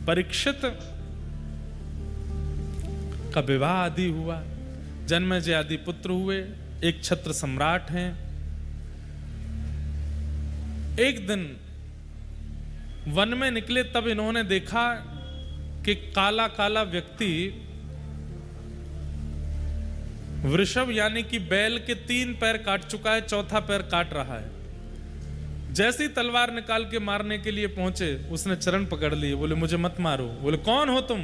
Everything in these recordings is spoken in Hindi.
परीक्षित का विवाह आदि हुआ, जन्मेजय आदि पुत्र हुए, एक छत्र सम्राट हैं। एक दिन वन में निकले तब इन्होंने देखा कि काला काला व्यक्ति वृषभ यानी कि बैल के 3 पैर काट चुका है, चौथा पैर काट रहा है। जैसी तलवार निकाल के मारने के लिए पहुंचे, उसने चरण पकड़ लिए, बोले मुझे मत मारो। बोले कौन हो तुम?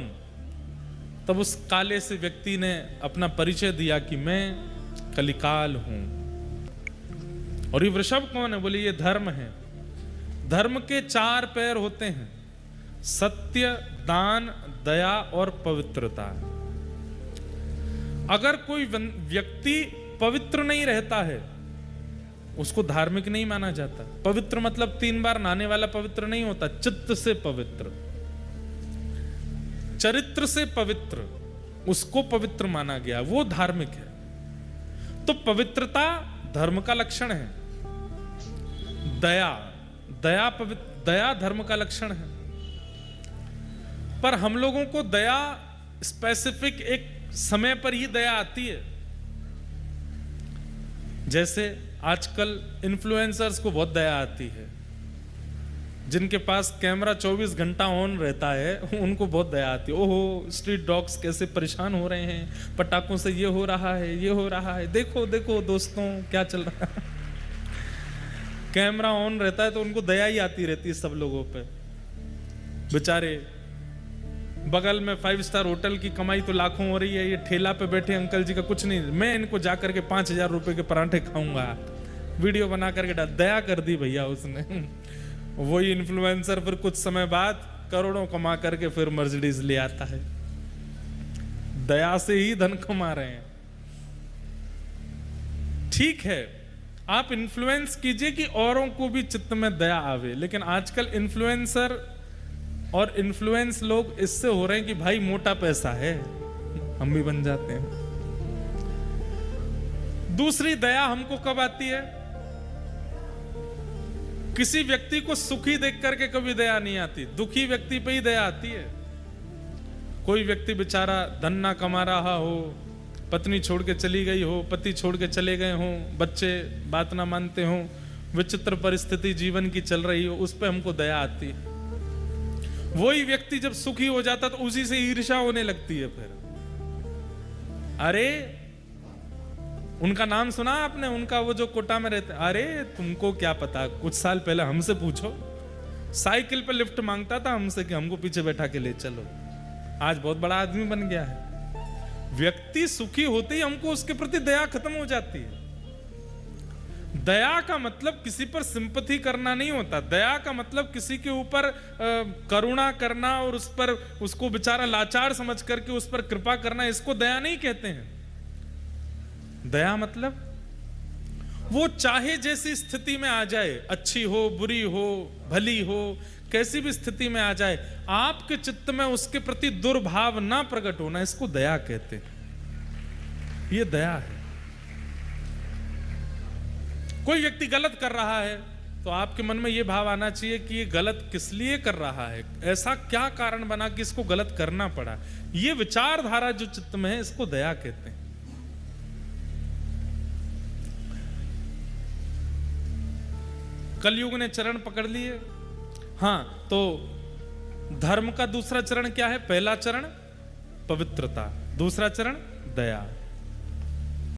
तब उस काले से व्यक्ति ने अपना परिचय दिया कि मैं कलिकाल हूं। और ये वृषभ कौन है? बोले ये धर्म है। धर्म के 4 पैर होते हैं, सत्य, दान, दया और पवित्रता। अगर कोई व्यक्ति पवित्र नहीं रहता है, उसको धार्मिक नहीं माना जाता। पवित्र मतलब 3 बार नहाने वाला पवित्र नहीं होता, चित्त से पवित्र, चरित्र से पवित्र, उसको पवित्र माना गया, वो धार्मिक है। तो पवित्रता धर्म का लक्षण है। दया धर्म का लक्षण है। पर हम लोगों को दया स्पेसिफिक एक समय पर ही दया आती है। जैसे आजकल इन्फ्लुएंसर्स को बहुत दया आती है, जिनके पास कैमरा 24 घंटा ऑन रहता है, उनको बहुत दया आती है। ओहो, स्ट्रीट डॉग्स कैसे परेशान हो रहे हैं, पटाखों से ये हो रहा है, ये हो रहा है, देखो देखो दोस्तों क्या चल रहा है। कैमरा ऑन रहता है तो उनको दया ही आती रहती है सब लोगों पे। बेचारे बगल में 5 स्टार होटल की कमाई तो लाखों हो रही है, ये ठेला पे बैठे अंकल जी का कुछ नहीं, मैं इनको जाकर के 5000 रुपए के पराठे खाऊंगा, वीडियो बना करके दया कर दी भैया उसने। वही इन्फ्लुएंसर फिर कुछ समय बाद करोड़ों कमा करके फिर मर्सिडीज ले आता है। दया से ही धन कमा रहे हैं। ठीक है, आप इन्फ्लुएंस कीजिए कि औरों को भी चित्त में दया आवे, लेकिन आजकल इन्फ्लुएंसर और इन्फ्लुएंस लोग इससे हो रहे हैं कि भाई मोटा पैसा है, हम भी बन जाते हैं। दूसरी दया हमको कब आती है? किसी व्यक्ति को सुखी देख करके कभी दया नहीं आती, दुखी व्यक्ति पे ही दया आती है। कोई व्यक्ति बेचारा धन ना कमा रहा हो, पत्नी छोड़ के चली गई हो, पति छोड़ के चले गए हो, बच्चे बात ना मानते हो, विचित्र परिस्थिति जीवन की चल रही हो, उस पर हमको दया आती है। वही व्यक्ति जब सुखी हो जाता तो उसी से ईर्ष्या होने लगती है। फिर अरे उनका नाम सुना आपने, उनका वो जो कोटा में रहते, अरे तुमको क्या पता, कुछ साल पहले हमसे पूछो, साइकिल पे लिफ्ट मांगता था हमसे कि हमको पीछे बैठा के ले चलो, आज बहुत बड़ा आदमी बन गया है। व्यक्ति सुखी होते ही हमको उसके प्रति दया खत्म हो जाती है। दया का मतलब किसी पर सिंपैथी करना नहीं होता। दया का मतलब किसी के ऊपर करुणा करना और उस पर उसको बेचारा लाचार समझ करके उस पर कृपा करना, इसको दया नहीं कहते हैं। दया मतलब वो चाहे जैसी स्थिति में आ जाए, अच्छी हो, बुरी हो, भली हो, कैसी भी स्थिति में आ जाए, आपके चित्त में उसके प्रति दुर्भाव ना प्रकट होना, इसको दया कहते हैं। ये दया है। कोई व्यक्ति गलत कर रहा है तो आपके मन में यह भाव आना चाहिए कि ये गलत किस लिए कर रहा है, ऐसा क्या कारण बना कि इसको गलत करना पड़ा। ये विचारधारा जो चित्त में है, इसको दया कहते हैं। कलयुग ने चरण पकड़ लिए। हाँ, तो धर्म का दूसरा चरण क्या है? पहला चरण पवित्रता, दूसरा चरण दया।